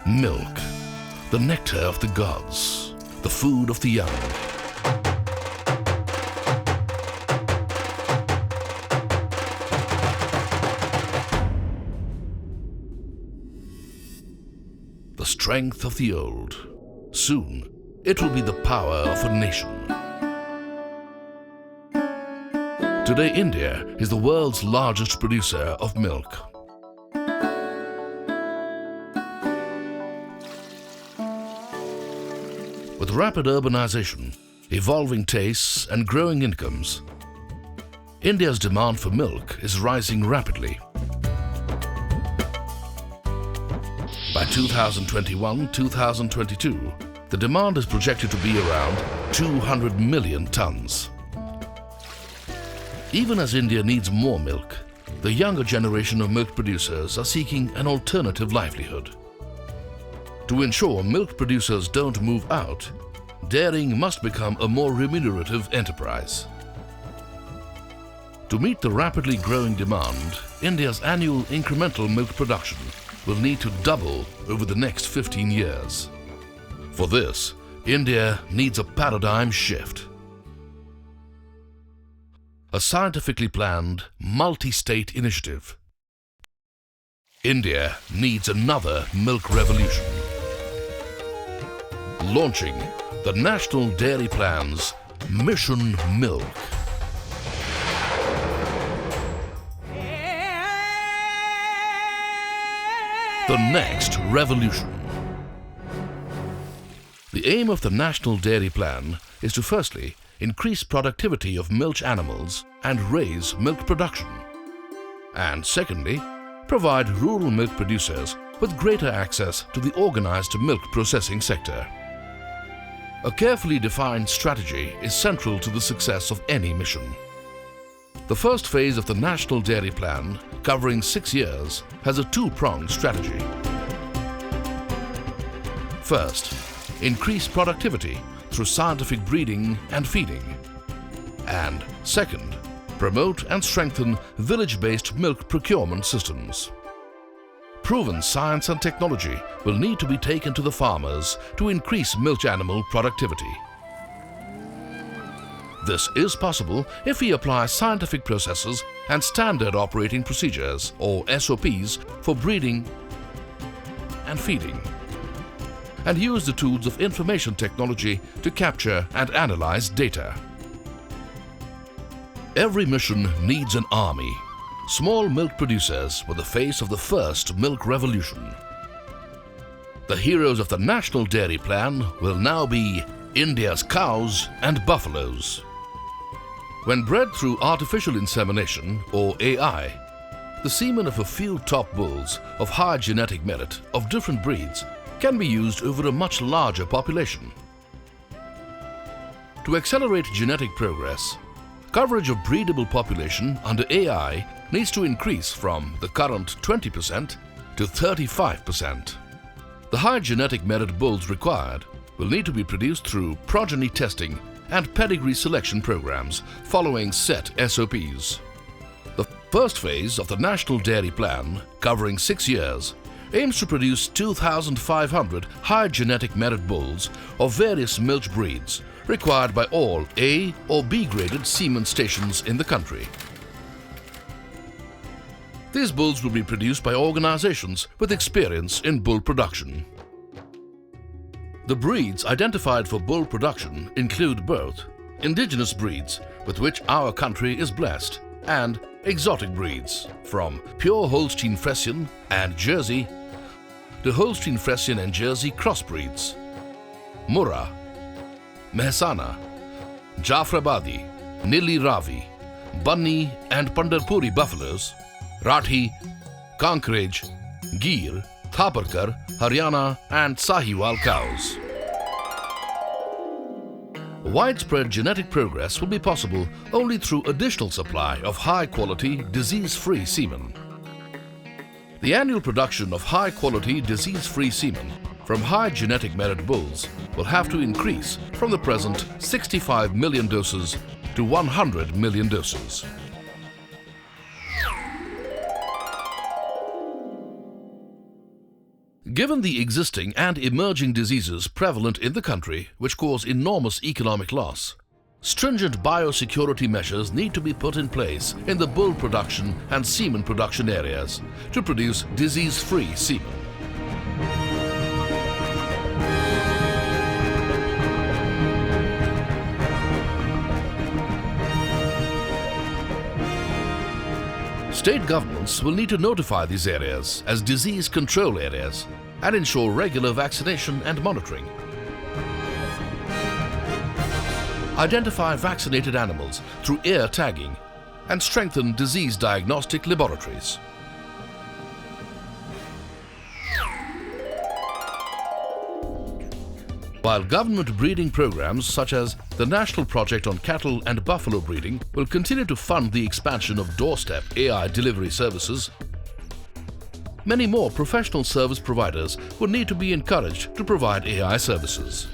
Milk, the nectar of the gods, the food of the young. The strength of the old. Soon, it will be the power of a nation. Today, India is the world's largest producer of milk. With rapid urbanization, evolving tastes and growing incomes, India's demand for milk is rising rapidly. By 2021-2022, the demand is projected to be around 200 million tons. Even as India needs more milk, the younger generation of milk producers are seeking an alternative livelihood. To ensure milk producers don't move out, dairying must become a more remunerative enterprise. To meet the rapidly growing demand, India's annual incremental milk production will need to double over the next 15 years. For this, India needs a paradigm shift. A scientifically planned, multi-state initiative. India needs another milk revolution. Launching the National Dairy Plan's Mission Milk. The next revolution. The aim of the National Dairy Plan is to firstly increase productivity of milch animals and raise milk production, and secondly, provide rural milk producers with greater access to the organized milk processing sector. A carefully defined strategy is central to the success of any mission. The first phase of the National Dairy Plan, covering 6 years, has a two-pronged strategy. First, increase productivity through scientific breeding and feeding. And second, promote and strengthen village-based milk procurement systems. Proven science and technology will need to be taken to the farmers to increase milch animal productivity. This is possible if we apply scientific processes and standard operating procedures, or SOPs, for breeding and feeding, and use the tools of information technology to capture and analyze data. Every mission needs an army. Small milk producers were the face of the first milk revolution. The heroes of the National Dairy Plan will now be India's cows and buffaloes. When bred through artificial insemination, or AI, the semen of a few top bulls of high genetic merit of different breeds can be used over a much larger population. To accelerate genetic progress, coverage of breedable population under AI needs to increase from the current 20% to 35%. The high genetic merit bulls required will need to be produced through progeny testing and pedigree selection programs following set SOPs. The first phase of the National Dairy Plan, covering 6 years, aims to produce 2,500 high genetic merit bulls of various milch breeds required by all A or B graded semen stations in the country. These bulls will be produced by organizations with experience in bull production. The breeds identified for bull production include both indigenous breeds with which our country is blessed and exotic breeds from pure Holstein Friesian and Jersey to Holstein Friesian and Jersey crossbreeds, Murrah, Mehsana, Jafrabadi, Nili Ravi, Bunny and Pandharpuri buffaloes, Rathi, Kankraj, Gir, Thaparkar, Haryana and Sahiwal cows. Widespread genetic progress will be possible only through additional supply of high-quality, disease-free semen. The annual production of high-quality, disease-free semen from high genetic merit bulls will have to increase from the present 65 million doses to 100 million doses. Given the existing and emerging diseases prevalent in the country which cause enormous economic loss, stringent biosecurity measures need to be put in place in the bull production and semen production areas to produce disease-free semen. State governments will need to notify these areas as disease control areas and ensure regular vaccination and monitoring. Identify vaccinated animals through ear tagging and strengthen disease diagnostic laboratories. While government breeding programs such as the National Project on Cattle and Buffalo Breeding will continue to fund the expansion of doorstep AI delivery services, many more professional service providers will need to be encouraged to provide AI services.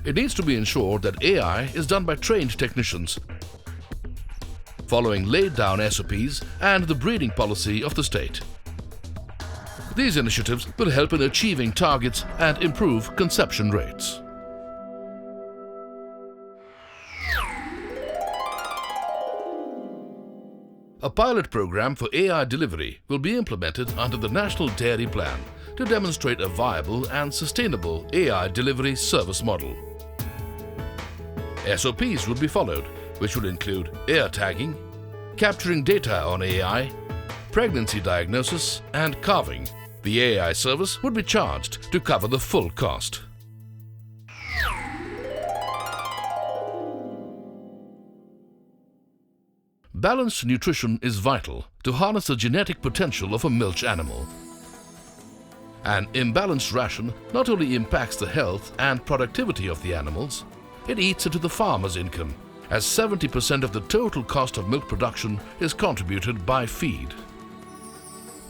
It needs to be ensured that AI is done by trained technicians, following laid-down SOPs and the breeding policy of the state. These initiatives will help in achieving targets and improve conception rates. A pilot program for AI delivery will be implemented under the National Dairy Plan to demonstrate a viable and sustainable AI delivery service model. SOPs will be followed, which will include ear tagging, capturing data on AI, pregnancy diagnosis, and calving. The AI service would be charged to cover the full cost. Balanced nutrition is vital to harness the genetic potential of a milch animal. An imbalanced ration not only impacts the health and productivity of the animals, it eats into the farmer's income, as 70% of the total cost of milk production is contributed by feed.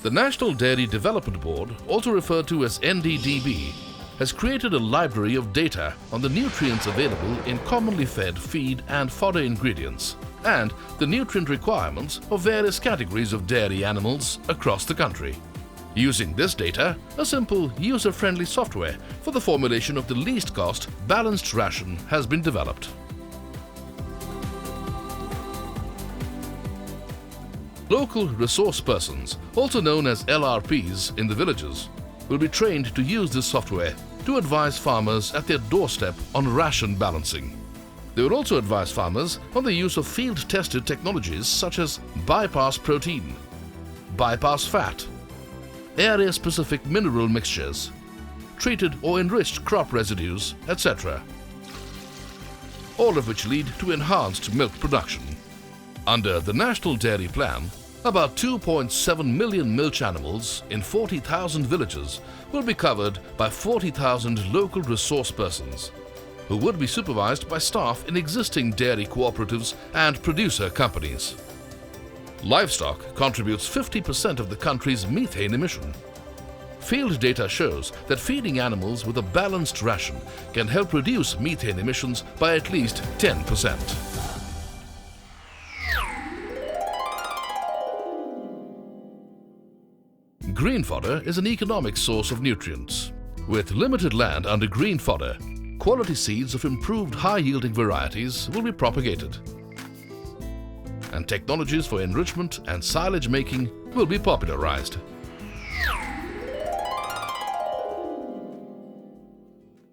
The National Dairy Development Board, also referred to as Nddb, has created a library of data on the nutrients available in commonly fed feed and fodder ingredients and the nutrient requirements of various categories of dairy animals across the country. Using this data, a simple, user-friendly software for the formulation of the least cost, balanced ration has been developed. Local resource persons, also known as LRPs in the villages, will be trained to use this software to advise farmers at their doorstep on ration balancing. They will also advise farmers on the use of field-tested technologies such as bypass protein, bypass fat, area-specific mineral mixtures, treated or enriched crop residues, etc. All of which lead to enhanced milk production. Under the National Dairy Plan, about 2.7 million milch animals in 40,000 villages will be covered by 40,000 local resource persons, who would be supervised by staff in existing dairy cooperatives and producer companies. Livestock contributes 50% of the country's methane emission. Field data shows that feeding animals with a balanced ration can help reduce methane emissions by at least 10%. Green fodder is an economic source of nutrients. With limited land under green fodder, quality seeds of improved high-yielding varieties will be propagated, and technologies for enrichment and silage making will be popularized.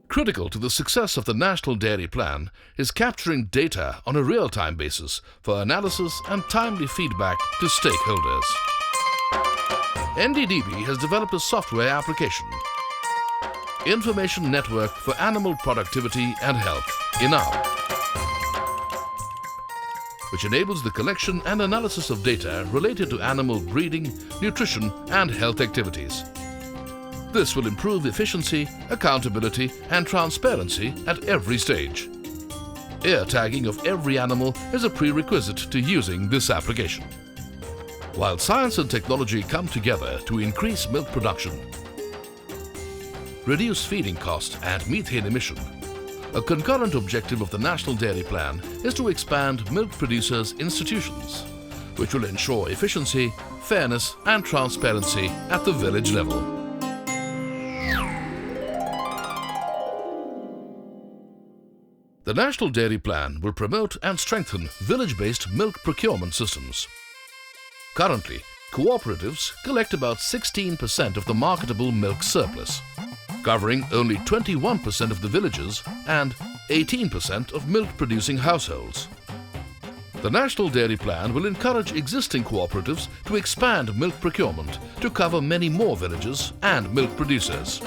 Critical to the success of the National Dairy Plan is capturing data on a real-time basis for analysis and timely feedback to stakeholders. Nddb has developed a software application, Information Network for Animal Productivity and Health, INAO, which enables the collection and analysis of data related to animal breeding, nutrition, and health activities. This will improve efficiency, accountability, and transparency at every stage. Ear tagging of every animal is a prerequisite to using this application. While science and technology come together to increase milk production, reduce feeding cost and methane emission, a concurrent objective of the National Dairy Plan is to expand milk producers' institutions, which will ensure efficiency, fairness, and transparency at the village level. The National Dairy Plan will promote and strengthen village-based milk procurement systems. Currently, cooperatives collect about 16% of the marketable milk surplus, covering only 21% of the villages and 18% of milk-producing households. The National Dairy Plan will encourage existing cooperatives to expand milk procurement to cover many more villages and milk producers.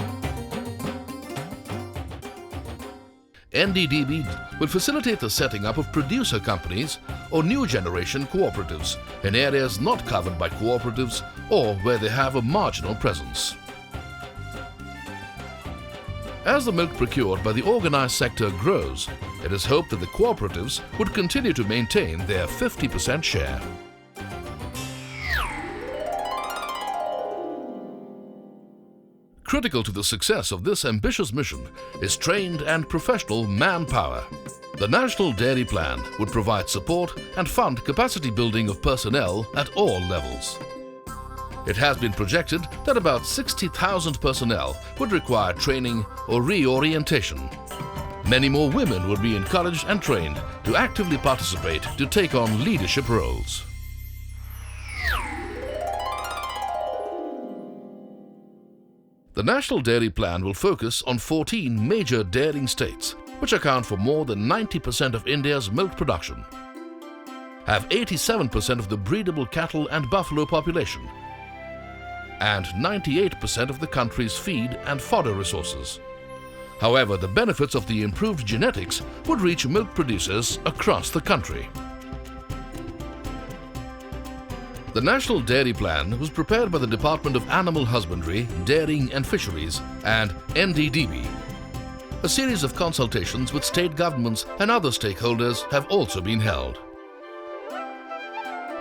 Nddb will facilitate the setting up of producer companies or new generation cooperatives in areas not covered by cooperatives or where they have a marginal presence. As the milk procured by the organized sector grows, it is hoped that the cooperatives would continue to maintain their 50% share. Critical to the success of this ambitious mission is trained and professional manpower. The National Dairy Plan would provide support and fund capacity building of personnel at all levels. It has been projected that about 60,000 personnel would require training or reorientation. Many more women would be encouraged and trained to actively participate to take on leadership roles. The National Dairy Plan will focus on 14 major dairying states, which account for more than 90% of India's milk production, have 87% of the breedable cattle and buffalo population, and 98% of the country's feed and fodder resources. However, the benefits of the improved genetics would reach milk producers across the country. The National Dairy Plan was prepared by the Department of Animal Husbandry, Dairying and Fisheries and Nddb. A series of consultations with state governments and other stakeholders have also been held.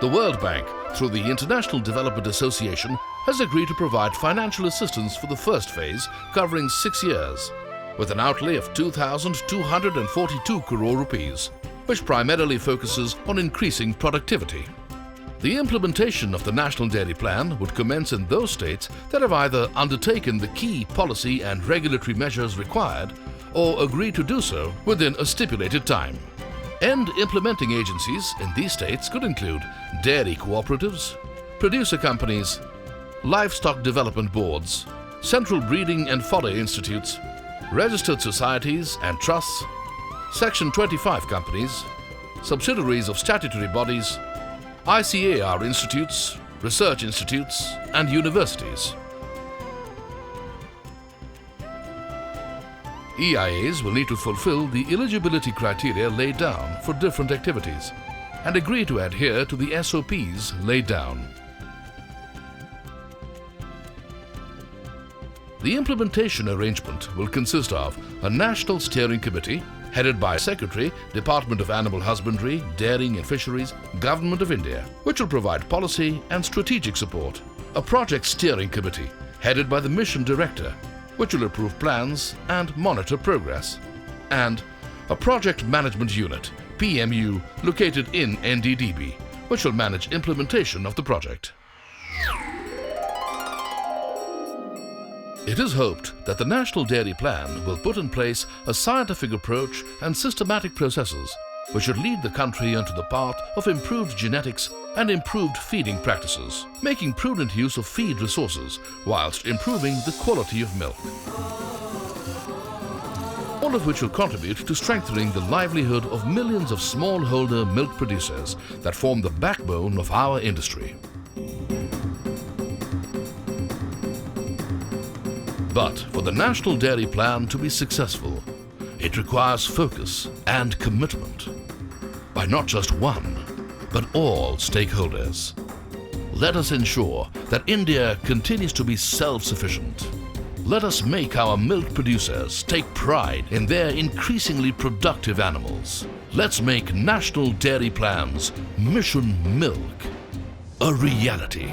The World Bank, through the International Development Association, has agreed to provide financial assistance for the first phase, covering 6 years, with an outlay of 2,242 crore rupees, which primarily focuses on increasing productivity. The implementation of the National Dairy Plan would commence in those states that have either undertaken the key policy and regulatory measures required or agreed to do so within a stipulated time. And implementing agencies in these states could include dairy cooperatives, producer companies, livestock development boards, central breeding and fodder institutes, registered societies and trusts, Section 25 companies, subsidiaries of statutory bodies, ICAR institutes, research institutes, and universities. EIAs will need to fulfill the eligibility criteria laid down for different activities and agree to adhere to the SOPs laid down. The implementation arrangement will consist of a National Steering Committee headed by Secretary, Department of Animal Husbandry, Dairying and Fisheries, Government of India, which will provide policy and strategic support, a Project Steering Committee headed by the Mission Director, which will approve plans and monitor progress, and a Project Management Unit, PMU, located in Nddb, which will manage implementation of the project. It is hoped that the National Dairy Plan will put in place a scientific approach and systematic processes which should lead the country onto the path of improved genetics and improved feeding practices, making prudent use of feed resources whilst improving the quality of milk. All of which will contribute to strengthening the livelihood of millions of smallholder milk producers that form the backbone of our industry. But for the National Dairy Plan to be successful, it requires focus and commitment by not just one, but all stakeholders. Let us ensure that India continues to be self-sufficient. Let us make our milk producers take pride in their increasingly productive animals. Let's make National Dairy Plan's Mission Milk a reality.